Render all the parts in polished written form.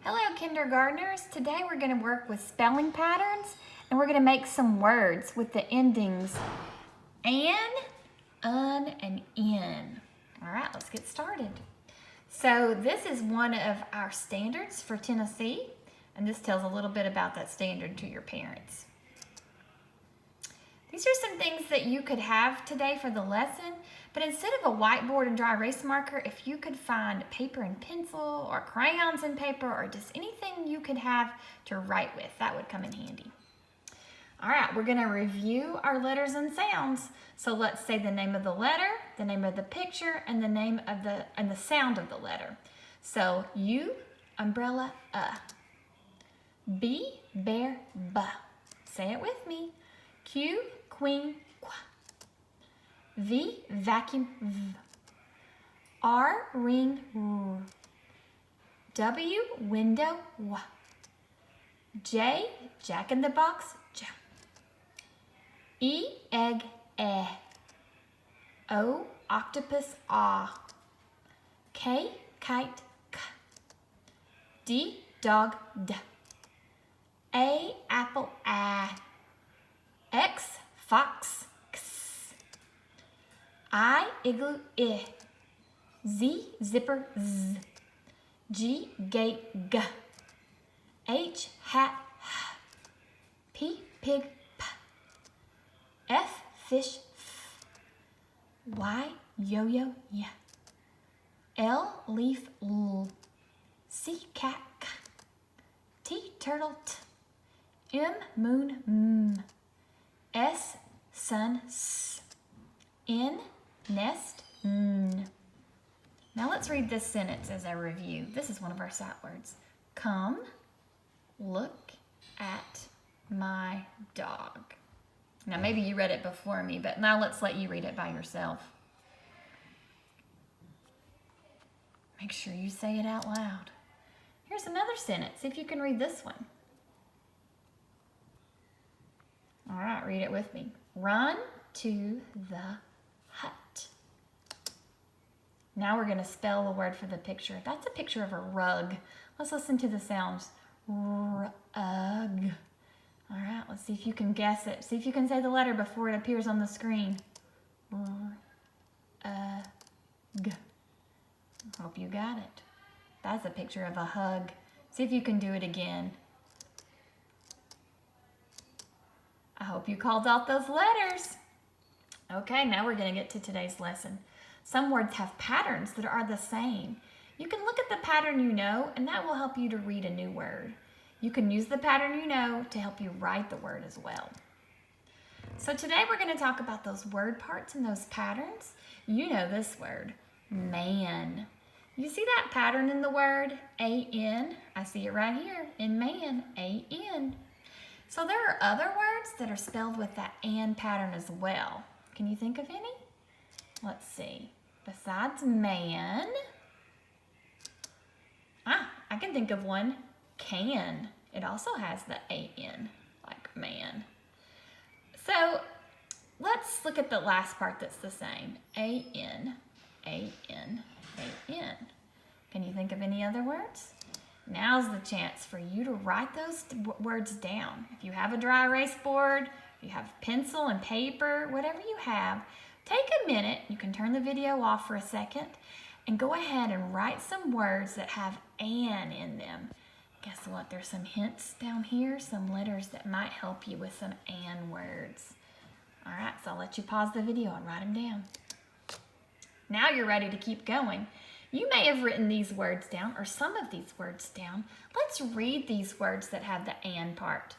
Hello kindergartners, today we're going to work with spelling patterns and we're going to make some words with the endings an, and in. Alright, let's get started. So this is one of our standards for Tennessee, and this tells a little bit about that standard to your parents. These are some things that you could have today for the lesson, but instead of a whiteboard and dry erase marker, if you could find paper and pencil or crayons and paper or just anything you could have to write with, that would come in handy. All right, we're gonna review our letters and sounds. So let's say the name of the letter, the name of the picture, and the name of the sound of the letter. So U, umbrella, B, bear, B. Say it with me. Q, queen, qu. V, vacuum, v. R, ring, r. W, window, w. J, jack in the box, j. E, egg, e. O, octopus, ah. K, kite, k. D, dog, d. A, apple, a. X, fox, x. I, igloo, I. Z, zipper, z. G, gate, g. H, hat, h. P, pig, p. F, fish, f. Y, yo-yo, y. L, leaf, l. C, cat, k. T, turtle, t. M, moon, m. S, sun, s. N, nest, n. Now let's read this sentence as I review. This is one of our sight words. Come, look at my dog. Now maybe you read it before me, but now let's let you read it by yourself. Make sure you say it out loud. Here's another sentence. See if you can read this one. All right, read it with me. Run to the hut. Now we're going to spell the word for the picture. That's a picture of a rug. Let's listen to the sounds. Rug. All right, let's see if you can guess it. See if you can say the letter before it appears on the screen. G. Hope you got it. That's a picture of a hug. See if you can do it again. I hope you called out those letters. Okay, now we're going to get to today's lesson. Some words have patterns that are the same. You can look at the pattern you know, and that will help you to read a new word. You can use the pattern you know to help you write the word as well. So today we're going to talk about those word parts and those patterns. You know this word, man. You see that pattern in the word, A-N? I see it right here, in man, A-N. So there are other words that are spelled with that "and" pattern as well. Can you think of any? Let's see. Besides man, I can think of one, can. It also has the A-N, like man. So let's look at the last part that's the same. A-N, A-N, A-N. Can you think of any other words? Now's the chance for you to write those words down. If you have a dry erase board, if you have pencil and paper, whatever you have, take a minute. You can turn the video off for a second and go ahead and write some words that have "an" in them. Guess what? There's some hints down here, some letters that might help you with some "and" words. All right, so I'll let you pause the video and write them down. Now you're ready to keep going. You may have written these words down or some of these words down. Let's read these words that have the "and" part.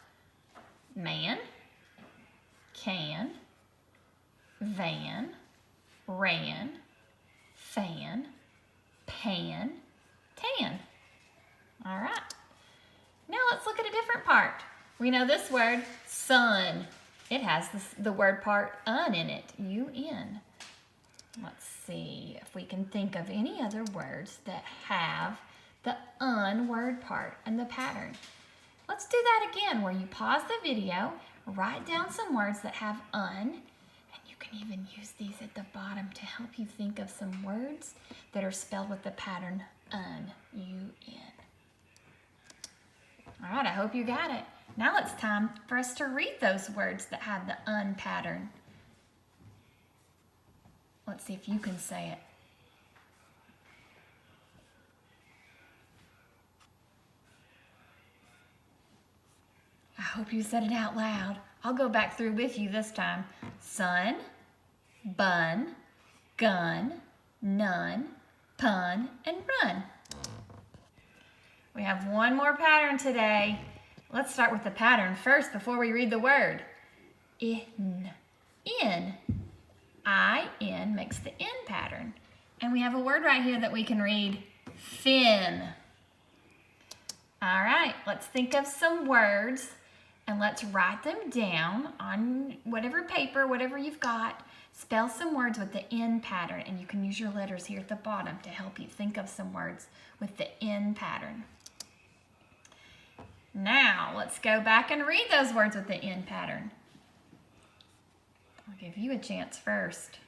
Man, can, van, ran, fan, pan, tan. All right. Now let's look at a different part. We know this word, sun. It has the word part "un" in it, U-N. Let's see if we can think of any other words that have the "un" word part and the pattern. Let's do that again, where you pause the video, write down some words that have "un", and you can even use these at the bottom to help you think of some words that are spelled with the pattern "un", U-N. All right, I hope you got it. Now it's time for us to read those words that have the un pattern. Let's see if you can say it. I hope you said it out loud. I'll go back through with you this time. Sun, bun, gun, none, pun, and run. We have one more pattern today. Let's start with the pattern first before we read the word. In. In. I-N makes the in pattern. And we have a word right here that we can read. Fin. All right, let's think of some words and let's write them down on whatever paper, whatever you've got. Spell some words with the in pattern, and you can use your letters here at the bottom to help you think of some words with the in pattern. Now, let's go back and read those words with the in pattern. I'll give you a chance first.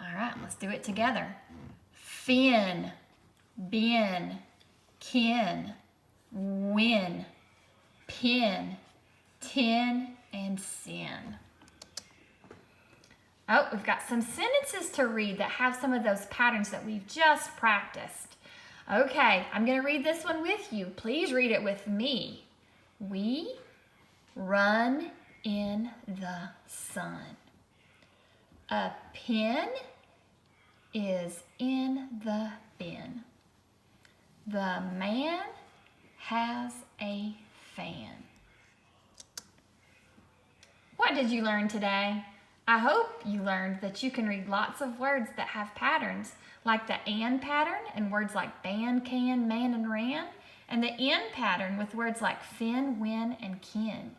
All right, let's do it together. Fin, bin, kin, win, pin, tin, and sin. Oh, we've got some sentences to read that have some of those patterns that we've just practiced. Okay, I'm going to read this one with you. Please read it with me. We run in the sun. A pin is in the bin. The man has a fan. What did you learn today? I hope you learned that you can read lots of words that have patterns, like the and pattern and words like ban, can, man, and ran, and the in pattern with words like fin, win, and kin.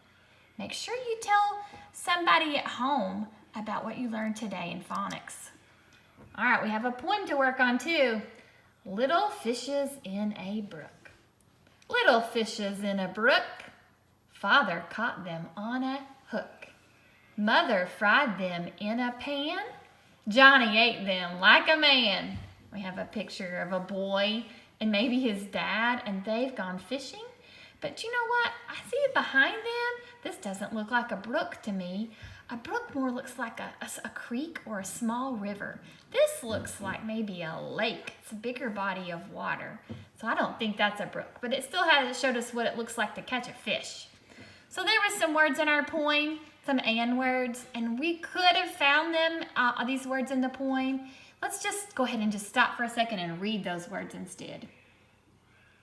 Make sure you tell somebody at home about what you learned today in phonics. All right, we have a poem to work on too. Little fishes in a brook. Little fishes in a brook. Father caught them on a hook. Mother fried them in a pan. Johnny ate them like a man. We have a picture of a boy and maybe his dad, and they've gone fishing. But you know what? I see it behind them. This doesn't look like a brook to me. A brook more looks like a creek or a small river. This looks like maybe a lake. It's a bigger body of water. So I don't think that's a brook, but it still showed us what it looks like to catch a fish. So there were some words in our poem, some and words, and we could have found them, these words in the poem. Let's just go ahead and just stop for a second and read those words instead.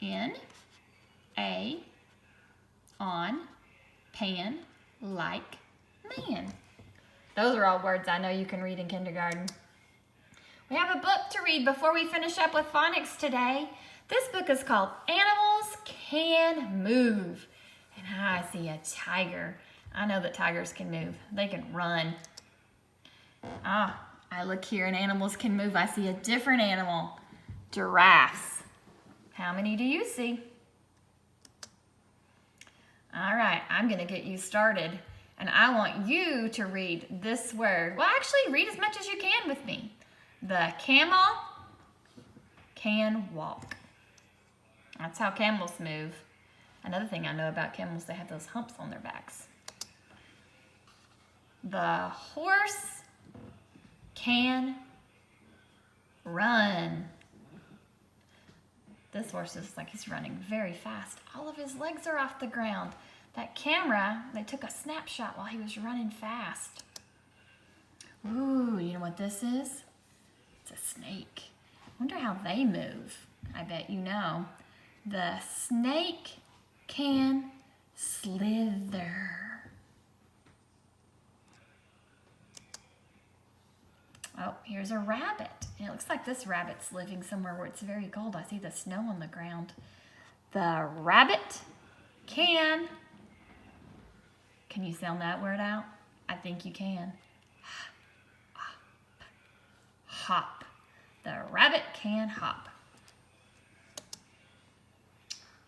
In, a, on, pan, like, man. Those are all words I know you can read in kindergarten. We have a book to read before we finish up with phonics today. This book is called Animals Can Move. And I see a tiger. I know that tigers can move. They can run. I look here and animals can move. I see a different animal. Giraffes. How many do you see? All right, I'm going to get you started. And I want you to read this word. Well, actually, read as much as you can with me. The camel can walk. That's how camels move. Another thing I know about camels, they have those humps on their backs. The horse can run. This horse looks like he's running very fast. All of his legs are off the ground. That camera, they took a snapshot while he was running fast. Ooh, you know what this is? It's a snake. I wonder how they move. I bet you know. The snake can slither. Oh, here's a rabbit. And it looks like this rabbit's living somewhere where it's very cold. I see the snow on the ground. The rabbit can you sound that word out? I think you can. Hop. The rabbit can hop.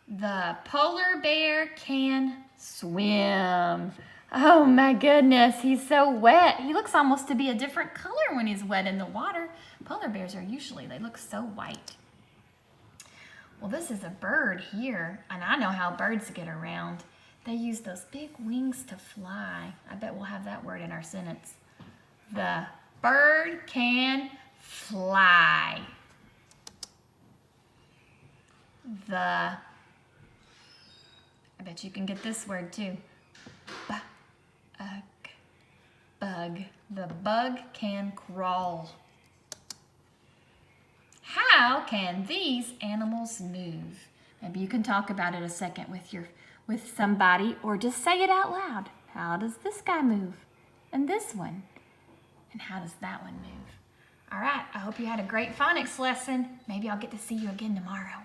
The polar bear can swim. Oh my goodness, he's so wet. He looks almost to be a different color when he's wet in the water. Polar bears are usually, they look so white. Well, this is a bird here, and I know how birds get around. They use those big wings to fly. I bet we'll have that word in our sentence. The bird can fly. I bet you can get this word too. Bug. The bug can crawl. How can these animals move? Maybe you can talk about it a second with somebody, or just say it out loud. How does this guy move? And this one? And how does that one move? All right, I hope you had a great phonics lesson. Maybe I'll get to see you again tomorrow.